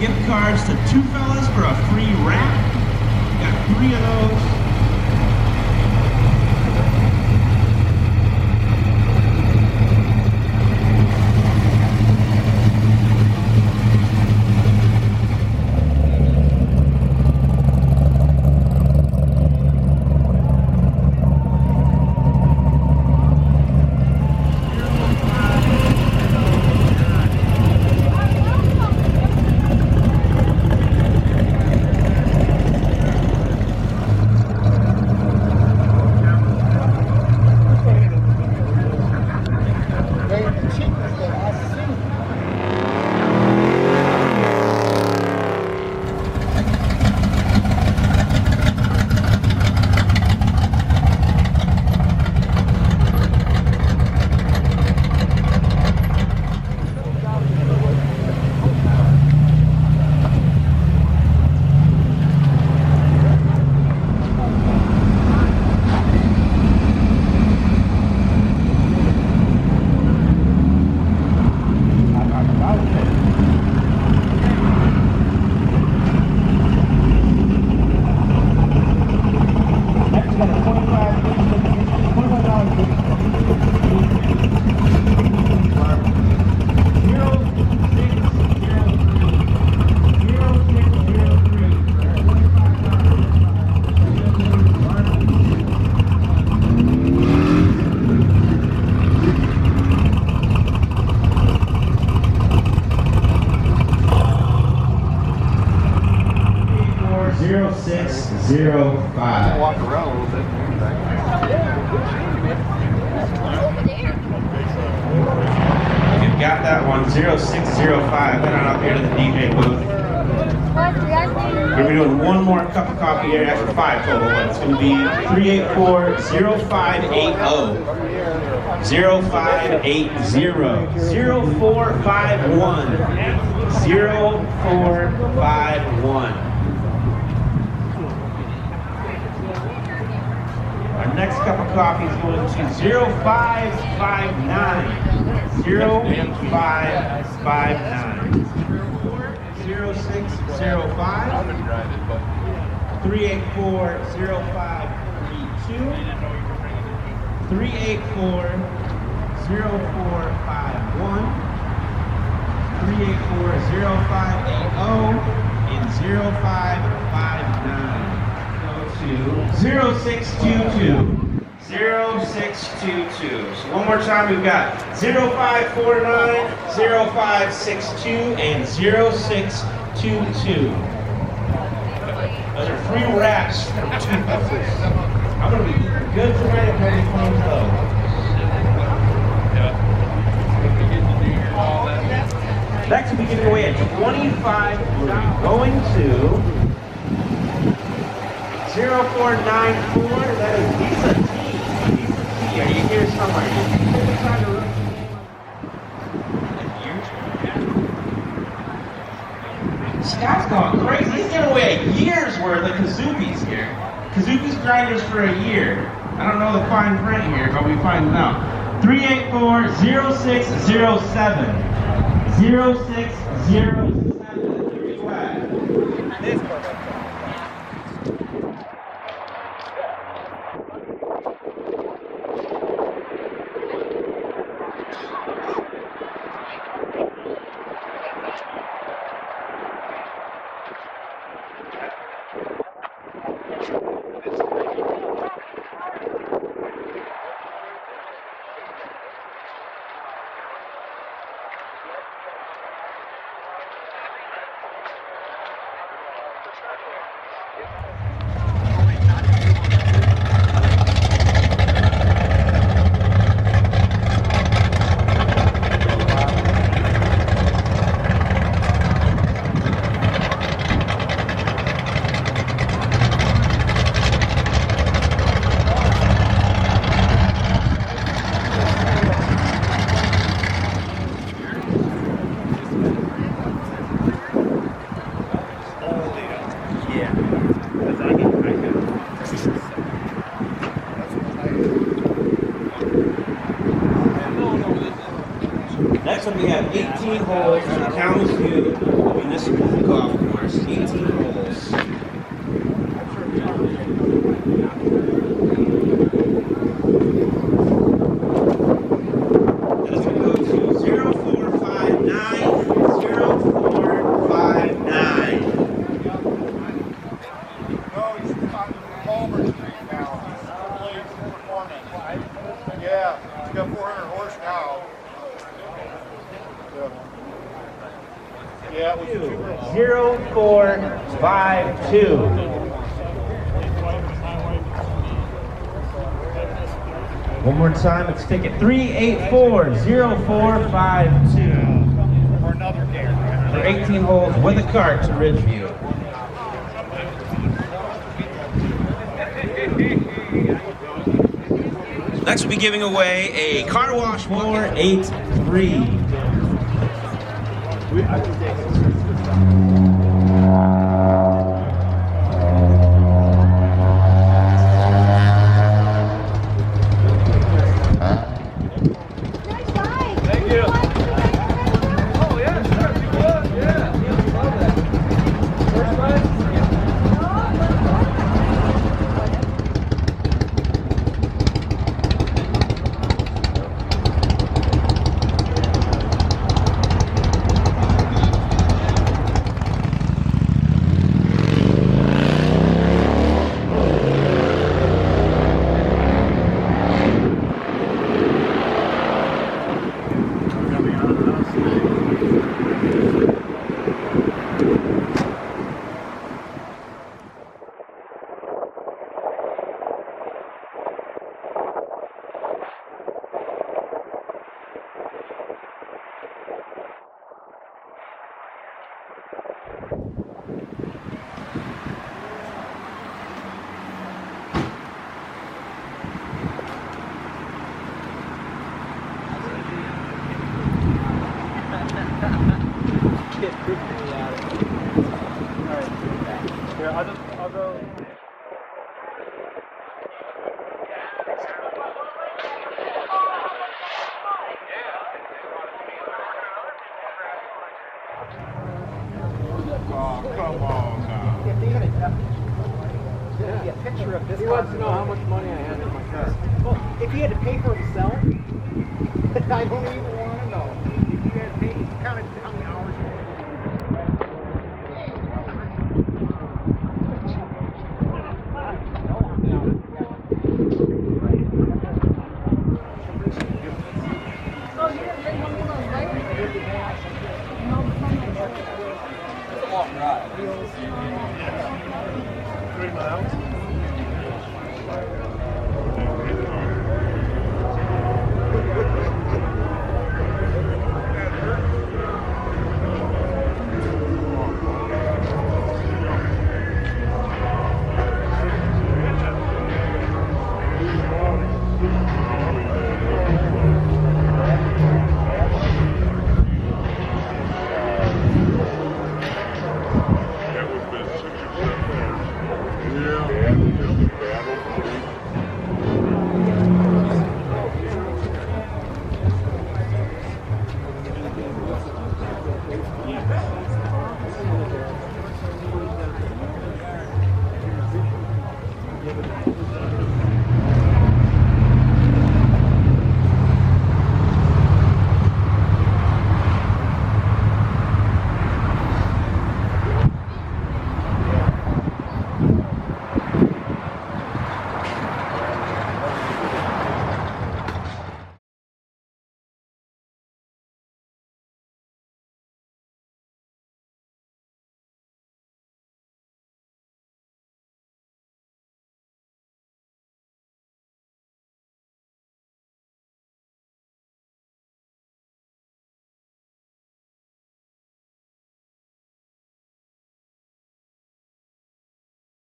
Gift cards to two fellas for a free wrap. Got 3 of those. $0605. Walk around a little bit. You've got that one, 0605. Head on up here to the DJ booth. We're going to be doing one more cup of coffee here after 5 total, but it's going to be 384-0580. 0580. 0451. 0451. Our next cup of coffee is going to 0559. 0559. 0605 384-0532 384-0451 384-0580 and 0559. 0622. 0622. So one more time, we've got 0549, 0562, and 0622. Those are free wraps from 2 bucks. I'm going to be good tonight if nobody comes though. Next we'll be giving away a 25 going to 0494. That is Lisa T. Are you here somewhere? Scott's going crazy. He's giving away a year's worth of Kazoopys here. Kazoopy's grinders for a year. I don't know the fine print here, but we find it out. 384-0607. 0607. Next one we have 18 holes in Kalamazoo Municipal golf course, 18 holes. That's going to go to 0459, 0459. No, he's on Palmer Street now. He's performing. Yeah, he's got 400 horse now. Yeah, it was 0452. One more time, let's take it. 3840452. for another game. For 18 holes with a cart to Ridgeview. Next, we'll be giving away a car wash 483. Here, I'll go. Oh, come on now. A picture of this. He wants to know how much money I have in my car. Well, if he had to pay for it to sell it, I don't even want to know. If you had to pay, count it how many hours you It's a long ride. 3 miles.